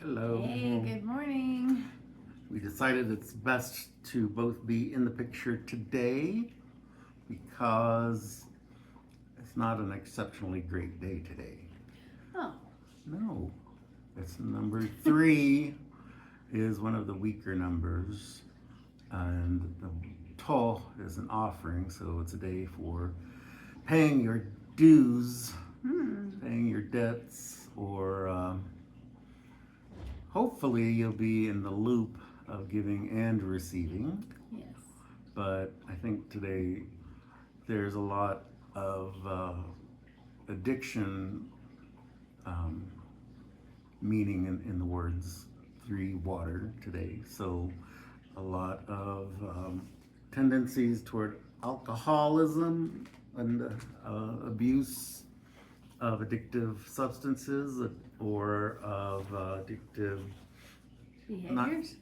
Hello. Hey, good morning. We decided it's best to both be in the picture today because it's not an exceptionally great day today. Oh, No, it's number 3 is one of the weaker numbers, and the toll is an offering, so it's a day for paying your dues, paying your debts, or hopefully you'll be in the loop of giving and receiving. yes. But I think today there's a lot of addiction um, meaning in the words 3 water today. So a lot of tendencies toward alcoholism and abuse of addictive substances or of addictive Behaviors?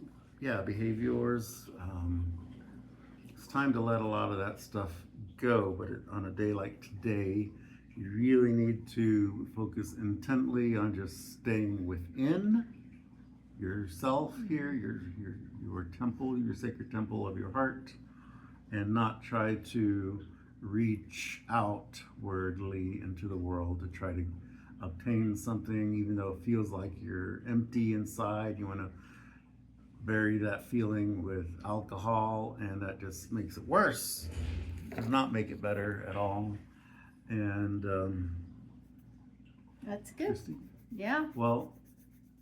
behaviors. It's time to let a lot of that stuff go, but on a day like today, you really need to focus intently on just staying within yourself here, your temple, your sacred temple of your heart, and not try to reach outwardly into the world to try to obtain something, even though it feels like you're empty inside. You want to bury that feeling with alcohol, and that just makes it worse. Does not make it better at all. And That's good. Christy, Yeah. well,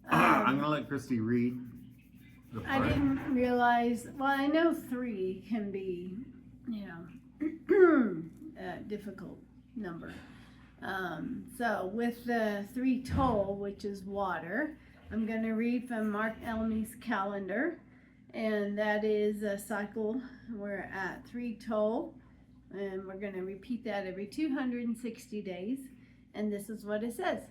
I'm gonna let Christy read the I part. didn't realize, well, I know 3 can be, a difficult number. So with the 3 toll, which is water, I'm going to read from Mark Elmy's calendar, and that is a cycle. We're at 3 toll, and we're going to repeat that every 260 days, and this is what it says.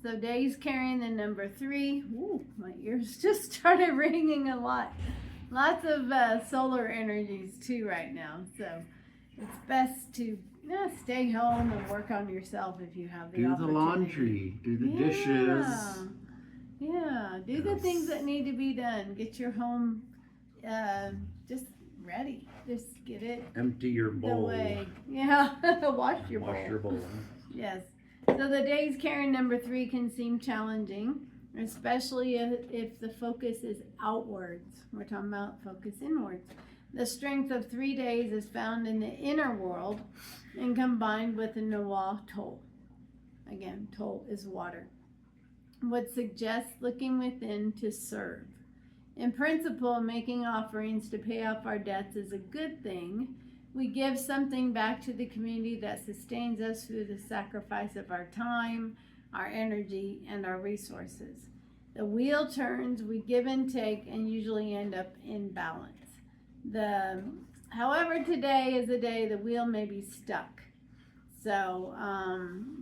So days carrying the number 3. Ooh, my ears just started ringing a lot. Lots of solar energies too right now, so it's best to stay home and work on yourself if you have the Do the opportunity. laundry, do the dishes. Yeah, do the Yes. things that need to be done. Get your home just ready. Just get it Empty your the bowl. way. Yeah, wash your bowl. Wash your bowl. Yes. So the days carrying number 3 can seem challenging, especially if the focus is outwards. We're talking about focus inwards. The strength of 3 days is found in the inner world and combined with the Nawa toll. Again, toll is water. What suggests looking within to serve. In principle, making offerings to pay off our debts is a good thing. We give something back to the community that sustains us through the sacrifice of our time, our energy, and our resources. The wheel turns, we give and take, and usually end up in balance. However, today is a day the wheel may be stuck. So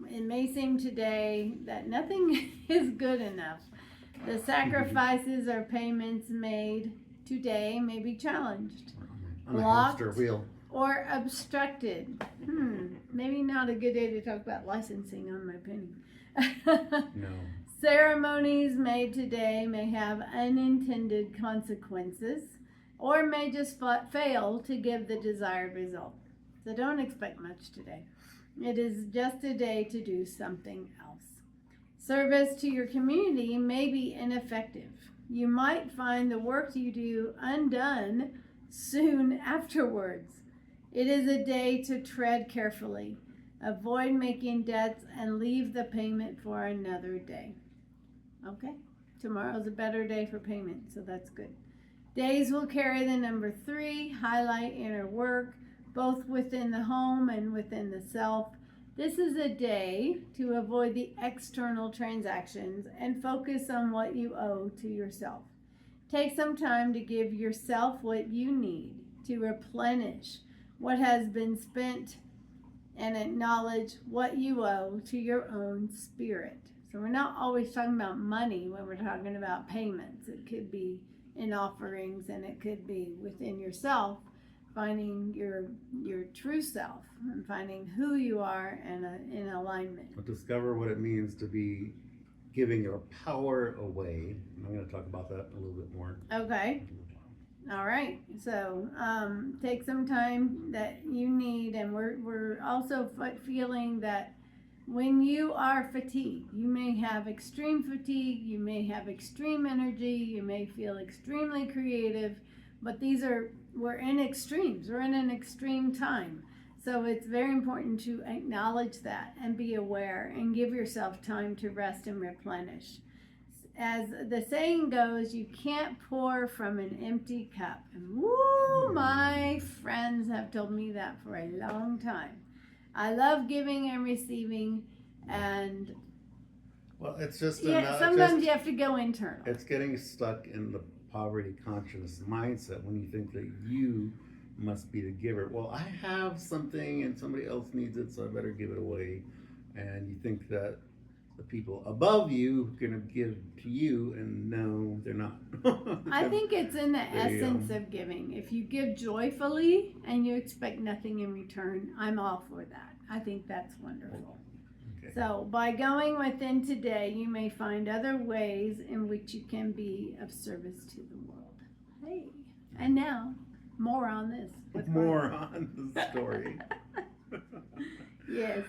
it may seem today that nothing is good enough. The sacrifices or payments made today may be challenged, On the blocked, hamster wheel. or obstructed. Maybe not a good day to talk about licensing on my penny. No. Ceremonies made today may have unintended consequences or may just fail to give the desired result. So don't expect much today. It is just a day to do something else. Service to your community may be ineffective. You might find the work you do undone soon afterwards. It is a day to tread carefully, avoid making debts, and leave the payment for another day. Okay, tomorrow's a better day for payment, so that's good. Days will carry the number 3, highlight inner work, both within the home and within the self. This is a day to avoid the external transactions and focus on what you owe to yourself. Take some time to give yourself what you need to replenish what has been spent and acknowledge what you owe to your own spirit. So we're not always talking about money when we're talking about payments. It could be in offerings, and it could be within yourself, finding your true self and finding who you are and in alignment. But discover what it means to be giving your power away. I'm going to talk about that a little bit more. Okay. All right. So take some time that you need, and we're also feeling that when you are fatigued, you may have extreme fatigue, you may have extreme energy, you may feel extremely creative, but we're in extremes. We're in an extreme time. So it's very important to acknowledge that and be aware and give yourself time to rest and replenish. As the saying goes, you can't pour from an empty cup. And woo, my friends have told me that for a long time. I love giving and receiving, and Well, it's just sometimes you have to go internal. It's getting stuck in the poverty conscious mindset when you think that you must be the giver. Well, I have something and somebody else needs it, so I better give it away. And you think that the people above you are going to give to you, and no, they're not. I think it's in the essence of giving. If you give joyfully and you expect nothing in return, I'm all for that. I think that's wonderful. Okay. So by going within today, you may find other ways in which you can be of service to the world. Hey, and now more on this. More on the story. Yes.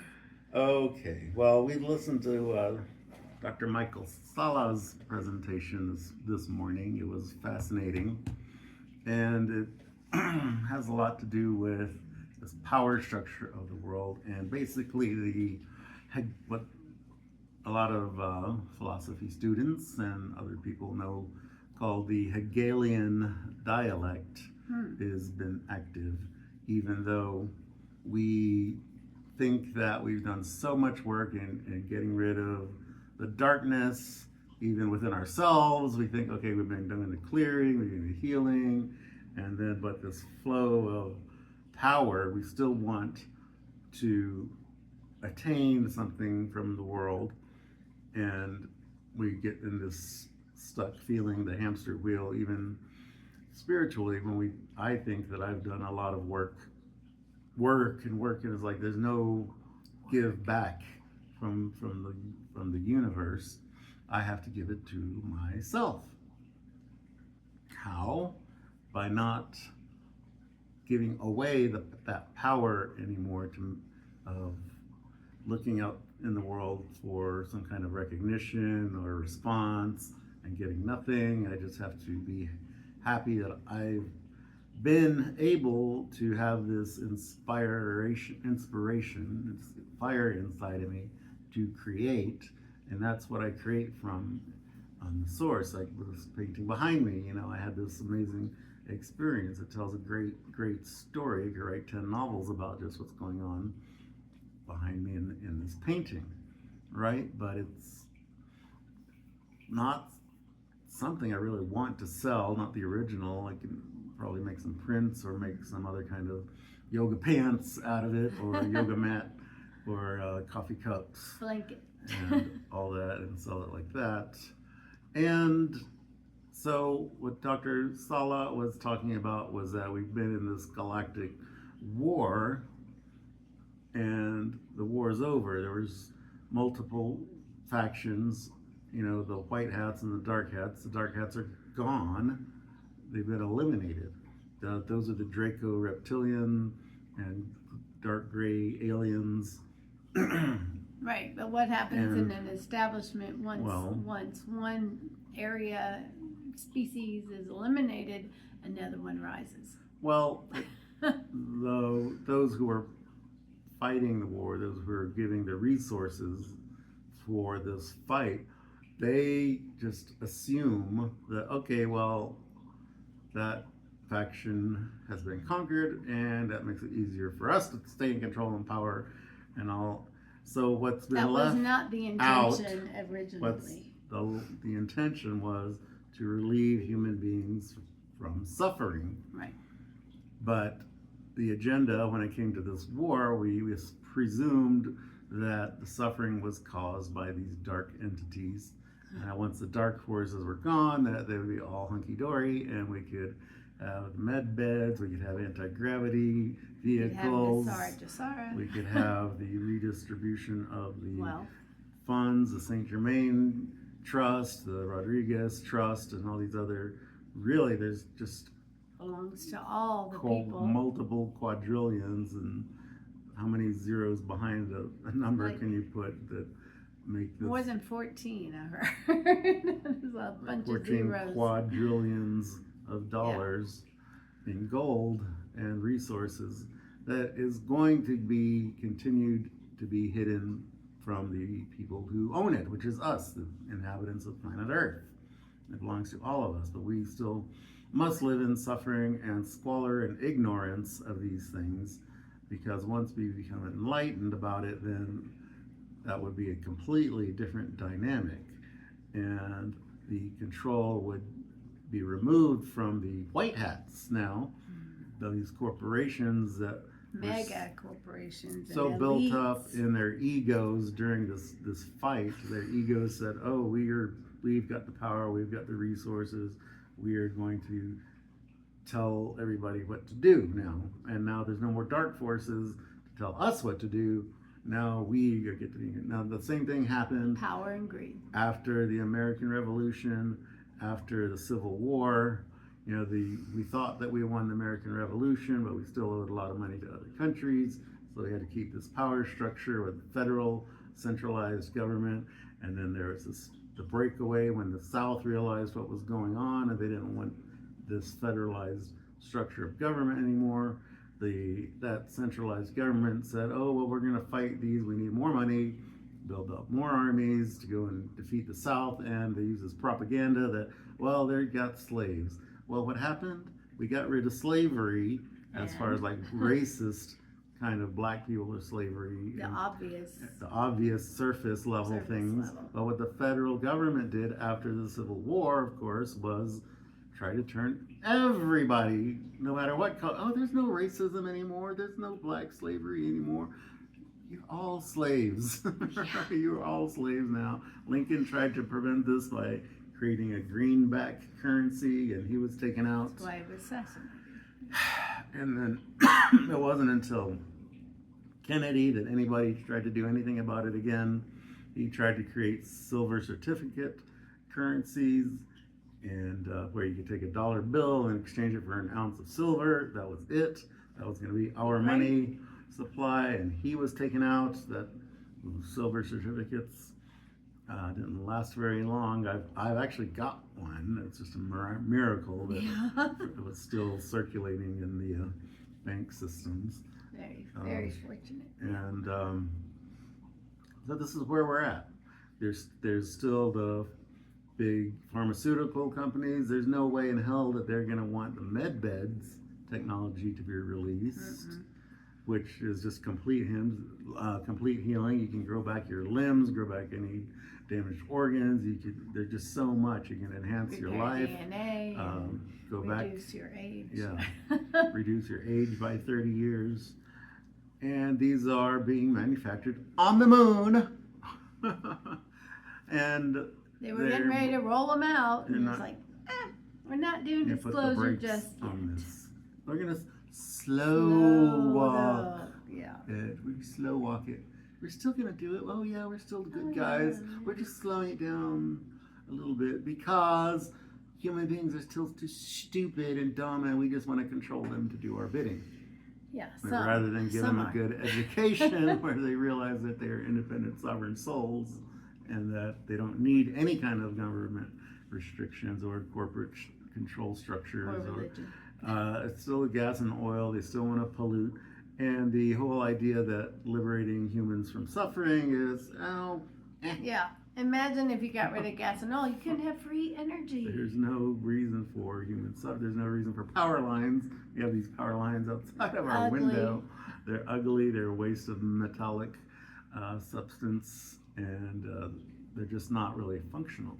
Okay, well, we listened to Dr. Michael Sala's presentation this morning. It was fascinating, and it has a lot to do with this power structure of the world, and basically what a lot of philosophy students and other people know called the Hegelian dialect has been active, even though we think that we've done so much work in getting rid of the darkness, even within ourselves. We think, okay, we've been doing the clearing, we've been doing the healing, and then, but this flow of power, we still want to attain something from the world, and we get in this stuck feeling, the hamster wheel, even spiritually, when I think that I've done a lot of work, and it's like there's no give back from the universe. I have to give it to myself. How? By not giving away that power anymore of looking out in the world for some kind of recognition or response and getting nothing. I just have to be happy that I've been able to have this inspiration, fire inside of me to create, and that's what I create from the source. Like this painting behind me, I had this amazing experience. It tells a great story. I could write 10 novels about just what's going on behind me in this painting, right? But it's not something I really want to sell, not the original. I can probably make some prints or make some other kind of yoga pants out of it, or a yoga mat, or coffee cups, blanket, and all that, and sell it like that. And so what Dr. Sala was talking about was that we've been in this galactic war, and the war is over. There was multiple factions, the white hats and the dark hats. The dark hats are gone. They've been eliminated. Those are the Draco reptilian and dark gray aliens. Right, but what happens in an establishment once one area species is eliminated, another one rises? Well, those who are fighting the war, those who are giving the resources for this fight, they just assume that, okay, well, that faction has been conquered, and that makes it easier for us to stay in control and power and all. So what's been left was not the intention originally. The intention was to relieve human beings from suffering. Right. But the agenda, when it came to this war, we presumed that the suffering was caused by these dark entities. And once the dark forces were gone, that they would be all hunky-dory, and we could have med beds, we could have anti-gravity vehicles, Jasara. we could have the redistribution of the funds, the Saint Germain Trust, the Rodriguez Trust, and all these other. Really, there's just Belongs to all the people. multiple quadrillions, and how many zeros behind a number Like- can you put that make this More than 14, I heard. There's a bunch of 14 zeros. quadrillions of dollars in gold and resources that is going to be continued to be hidden from the people who own it, which is us, the inhabitants of planet Earth. It belongs to all of us, but we still must live in suffering and squalor and ignorance of these things, because once we become enlightened about it, then that would be a completely different dynamic, and the control would be removed from the white hats now, these corporations that Mega corporations. so and built elites. up in their egos during this fight. Their egos said, "Oh, we've got the power, we've got the resources, we are going to tell everybody what to do now." And now there's no more dark forces to tell us what to do. Now we get to be. Now the same thing happened Power and greed. after the American Revolution, after the Civil War. You know, we thought that we won the American Revolution, but we still owed a lot of money to other countries. So we had to keep this power structure with federal centralized government. And then there was the breakaway when the South realized what was going on, and they didn't want this federalized structure of government anymore. That centralized government said, "Oh, well, we're going to fight these. We need more money, build up more armies to go and defeat the South." And they use this propaganda that, well, they got slaves. Well, what happened? We got rid of slavery as far as like racist kind of black people or slavery. The and obvious. surface level Surface things. level. But what the federal government did after the Civil War, of course, was try to turn everybody, no matter what color. Oh, there's no racism anymore. There's no black slavery anymore. You're all slaves. You're all slaves now. Lincoln tried to prevent this by creating a greenback currency, and he was taken out. That's why it was assassinated. And then it wasn't until Kennedy that anybody tried to do anything about it again. He tried to create silver certificate currencies, and where you could take a dollar bill and exchange it for an ounce of silver. That was it. That was going to be our money supply, and he was taken out. That silver certificates didn't last very long. I've actually got one. It's just a miracle that it was still circulating in the bank systems. Very fortunate. And so this is where we're at. There's still the big pharmaceutical companies. There's no way in hell that they're going to want the med beds technology to be released, which is just complete healing. You can grow back your limbs, grow back any damaged organs. There's just so much. You can enhance your life. DNA. Go back. Reduce your age. Yeah. Reduce your age by 30 years. And these are being manufactured on the moon. And They were getting ready to roll them out, and they're it's not- like, we're not doing you put the disclosure brakes just on yet. this. We're gonna slow walk up. Yeah. it. We slow walk it. We're still gonna do it. Oh yeah, we're still good Oh, guys. yeah. We're just slowing it down a little bit because human beings are still too stupid and dumb, and we just want to control them to do our bidding. Yeah. Rather than give them a good education where they realize that they are independent sovereign souls and that they don't need any kind of government restrictions or corporate control structures Or religion. it's still gas and oil. They still want to pollute, and the whole idea that liberating humans from suffering is Yeah. Imagine if you got rid of gas and oil, you couldn't have free energy. there's no reason for human suffering. There's no reason for power lines. We have these power lines outside of our Ugly. window. They're ugly. They're a waste of metallic substance, and they're just not really functional.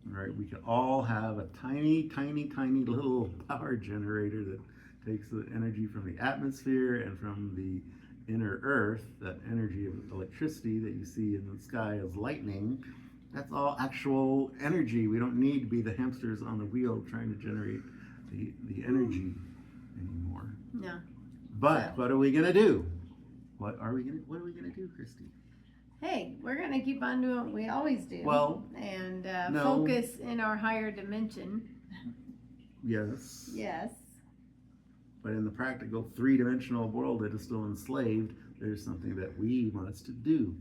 Right? We could all have a tiny, tiny, tiny little power generator that takes the energy from the atmosphere and from the inner earth, that energy of electricity that you see in the sky as lightning. That's all actual energy. We don't need to be the hamsters on the wheel trying to generate the energy anymore. No. But what are we gonna do? What are we gonna do, Christy? hey, we're gonna keep on doing what we always do. Well, and no. focus in our higher dimension. Yes. Yes. But in the practical three-dimensional world that is still enslaved, there's something that we must do.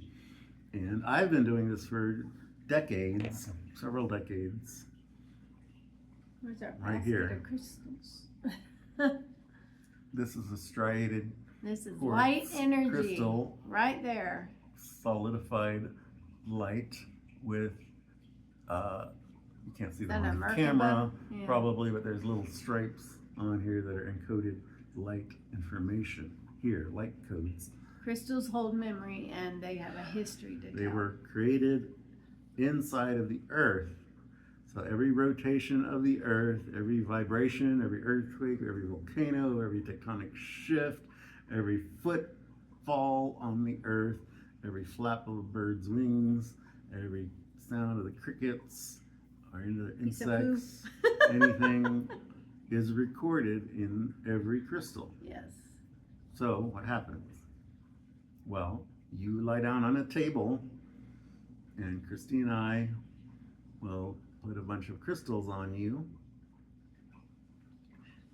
And I've been doing this for decades, several decades. Where's our Right basket here. of crystals? This is a striated This is quartz light energy. crystal, Right there. solidified light with, you can't see Is them that a on the Merkaba? camera, Yeah. probably, but there's little stripes on here that are encoded light information. Here, light codes. Crystals hold memory and they have a history to They tell. were created inside of the earth. So every rotation of the earth, every vibration, every earthquake, every volcano, every tectonic shift, every footfall on the earth, every flap of a bird's wings, every sound of the crickets or the Piece of poop. insects, anything is recorded in every crystal. Yes. So what happens? Well, you lie down on a table and Christine and I will put a bunch of crystals on you,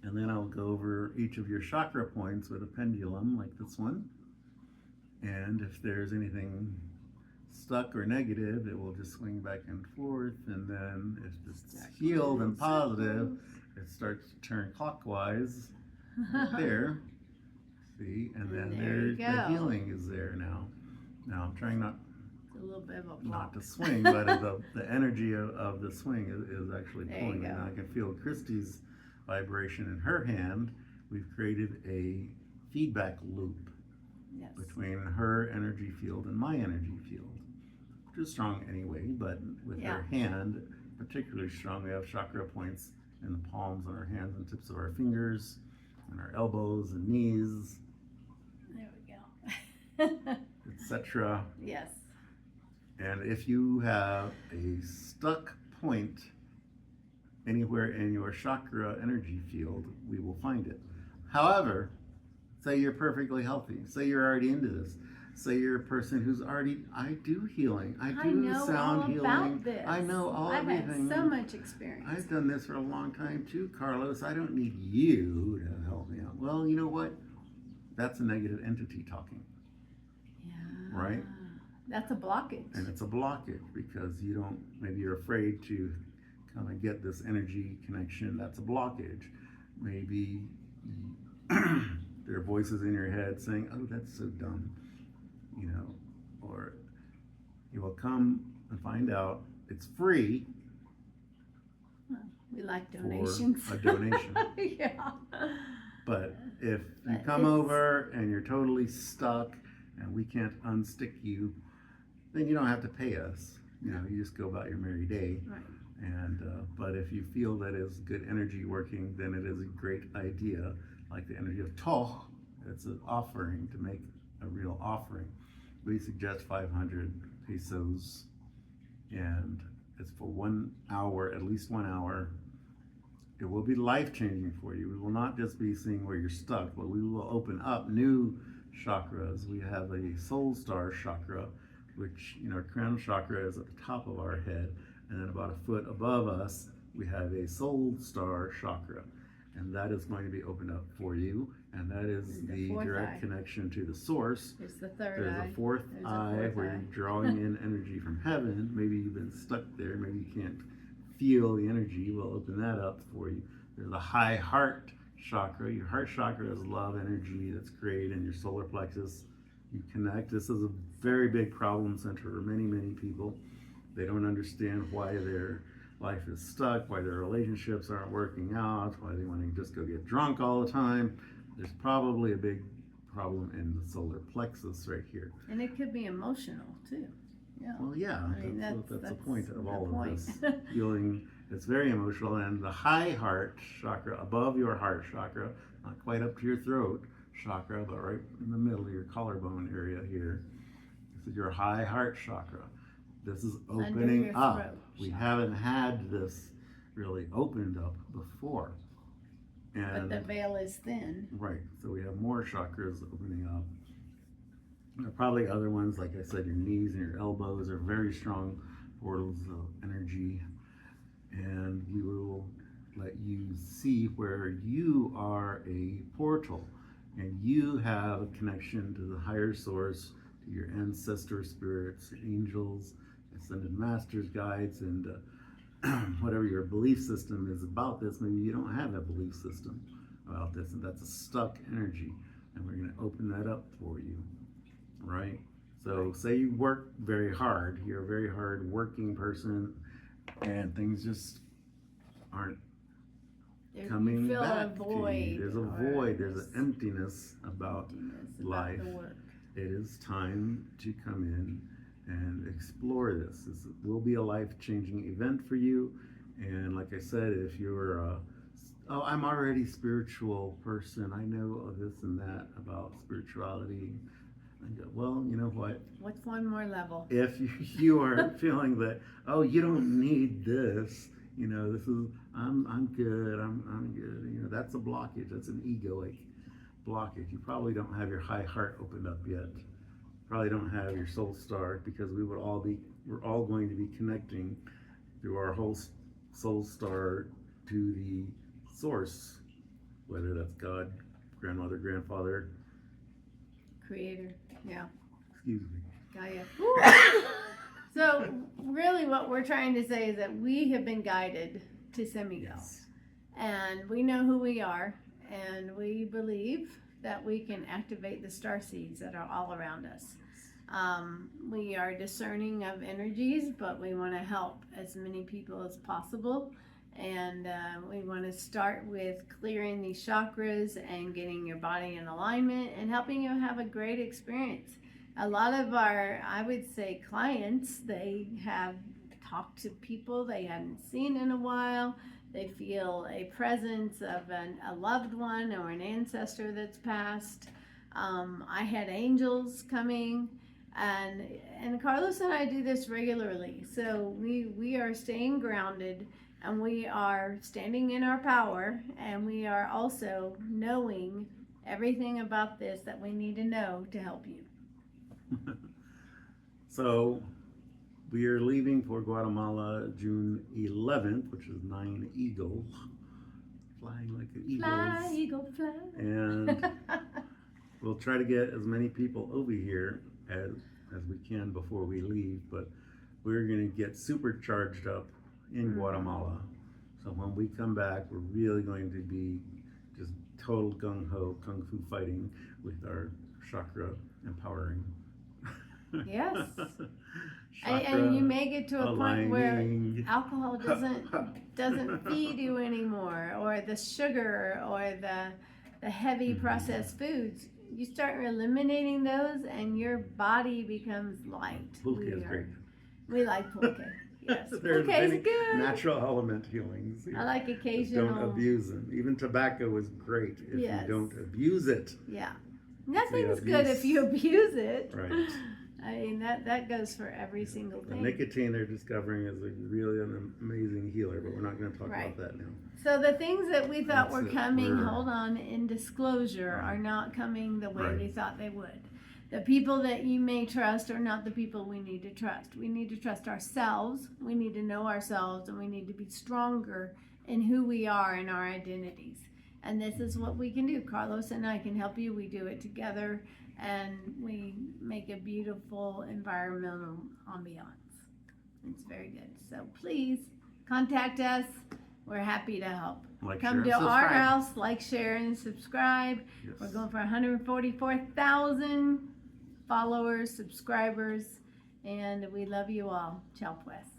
and then I'll go over each of your chakra points with a pendulum like this one, and if there's anything stuck or negative, it will just swing back and forth, and then if it's healed and positive, it starts to turn clockwise right there. See, and then And there you there's the go. healing is there now. Now I'm trying not A little bit of a block. to swing, but the energy of the swing is actually There you pulling. go. And I can feel Christy's vibration in her hand. We've created a feedback loop Yes. between her energy field and my energy field, which is strong anyway, but with Yeah. her hand, particularly strong. We have chakra points in the palms of our hands and tips of our fingers, and our elbows and knees, There we go. etc. Yes. And if you have a stuck point anywhere in your chakra energy field, we will find it. However, say you're perfectly healthy. Say you're already into this. Say you're a person who's already, I do healing. I do know sound all healing. about this. I know all I've everything. had so much experience. I've done this for a long time too, Carlos. I don't need you to help me out. Well, you know what? That's a negative entity talking. Yeah. Right? That's a blockage. And it's a blockage because you don't, maybe you're afraid to kind of get this energy connection. That's a blockage. Maybe there are voices in your head saying, oh, that's so dumb, you know, or you will come and find out it's free We like donations. for a donation. Yeah. But if you But come it's- over and you're totally stuck and we can't unstick you, then you don't have to pay us. You know, you just go about your merry day. Right. And but if you feel that is good energy working, then it is a great idea, like the energy of Toch. It's an offering to make a real offering. We suggest 500 pesos, and it's for 1 hour, at least 1 hour. It will be life-changing for you. We will not just be seeing where you're stuck, but we will open up new chakras. We have a soul star chakra, which, you know, crown chakra is at the top of our head, and then about a foot above us, we have a soul star chakra, and that is going to be opened up for you, and that is The the fourth direct eye. connection to the source. It's the third There's eye. a fourth There's a eye fourth where eye. you're drawing in energy from heaven. Maybe you've been stuck there. Maybe you can't feel the energy. We'll open that up for you. There's a high heart chakra. Your heart chakra is love energy that's created in your solar plexus. You connect. This is a very big problem center for many, many people. They don't understand why their life is stuck, why their relationships aren't working out, why they want to just go get drunk all the time. There's probably a big problem in the solar plexus right here. And it could be emotional too. Yeah. Well, yeah, I mean, that's the that's point of the all point. of this healing. It's very emotional, and the high heart chakra, above your heart chakra, not quite up to your throat chakra, but right in the middle of your collarbone area here. This is your high heart chakra. This is Under opening your up. throat We chakra. haven't had this really opened up before. But And the veil is thin. right, so we have more chakras opening up. There are probably other ones, like I said, your knees and your elbows are very strong portals of energy, and we will let you see where you are a portal and you have a connection to the higher source, to your ancestor spirits, angels, ascended masters, guides, and whatever your belief system is about this. Maybe you don't have a belief system about this, and that's a stuck energy, and we're going to open that up for you, right? So say you work very hard, you're a very hard working person, and things just aren't coming you feel back a to void. you. There's a void, there's an emptiness about life. The work. It is time to come in and explore this. This will be a life-changing event for you. And like I said, if you're oh, I'm already a spiritual person, I know this and that about spirituality. I go, well, you know what? What's one more level? If you are feeling that, oh, you don't need this, you know, this is, I'm good, I'm good. You know, that's a blockage. That's an egoic blockage. You probably don't have your high heart opened up yet. Probably don't have your soul star, because we're all going to be connecting through our whole soul star to the source, whether that's God, grandmother, grandfather, Creator. Yeah. excuse me. Gaia. So really what we're trying to say is that we have been guided to Semigo. Yes. And we know who we are, and we believe that we can activate the star seeds that are all around us. We are discerning of energies, but we want to help as many people as possible. And we want to start with clearing these chakras and getting your body in alignment and helping you have a great experience. A lot of our, I would say, clients, they have talked to people they hadn't seen in a while. They feel a presence of a loved one or an ancestor that's passed. I had angels coming, and Carlos and I do this regularly. So we are staying grounded, and we are standing in our power, and we are also knowing everything about this that we need to know to help you. So we are leaving for Guatemala June 11th, which is 9 eagles, flying like an eagle. Fly, eagle, fly. And we'll try to get as many people over here as we can before we leave, but we're going to get supercharged up in Guatemala. So when we come back, we're really going to be just total gung-ho kung fu fighting with our chakra empowering. Yes. Chakra And you may get to a point where aligning. alcohol doesn't feed you anymore, or the sugar, or the heavy processed foods. You start eliminating those, and your body becomes light. Pulque is great. We like pulque. Yes, There's pulque is many good. natural element healings. I like Just occasional. don't abuse them. Even tobacco is great if Yes. you don't abuse it. Yeah, nothing's abuse. good if you abuse it. Right. I mean that goes for every single The thing. nicotine they're discovering is really an amazing healer, but we're not going to talk Right. about that now. So the things that we thought That's were it. coming, We're- hold on, in disclosure, Right. are not coming the way Right. we thought they would. The people that you may trust are not the people we need to trust. We need to trust ourselves, we need to know ourselves, and we need to be stronger in who we are and our identities. And this is what we can do. Carlos and I can help you. We do it together, and we make a beautiful environmental ambiance. It's very good. So please contact us. We're happy to help. Like, Come to share, and our subscribe. house, like, share, and subscribe. Yes. We're going for 144,000 followers, subscribers, and we love you all. Ciao, pues.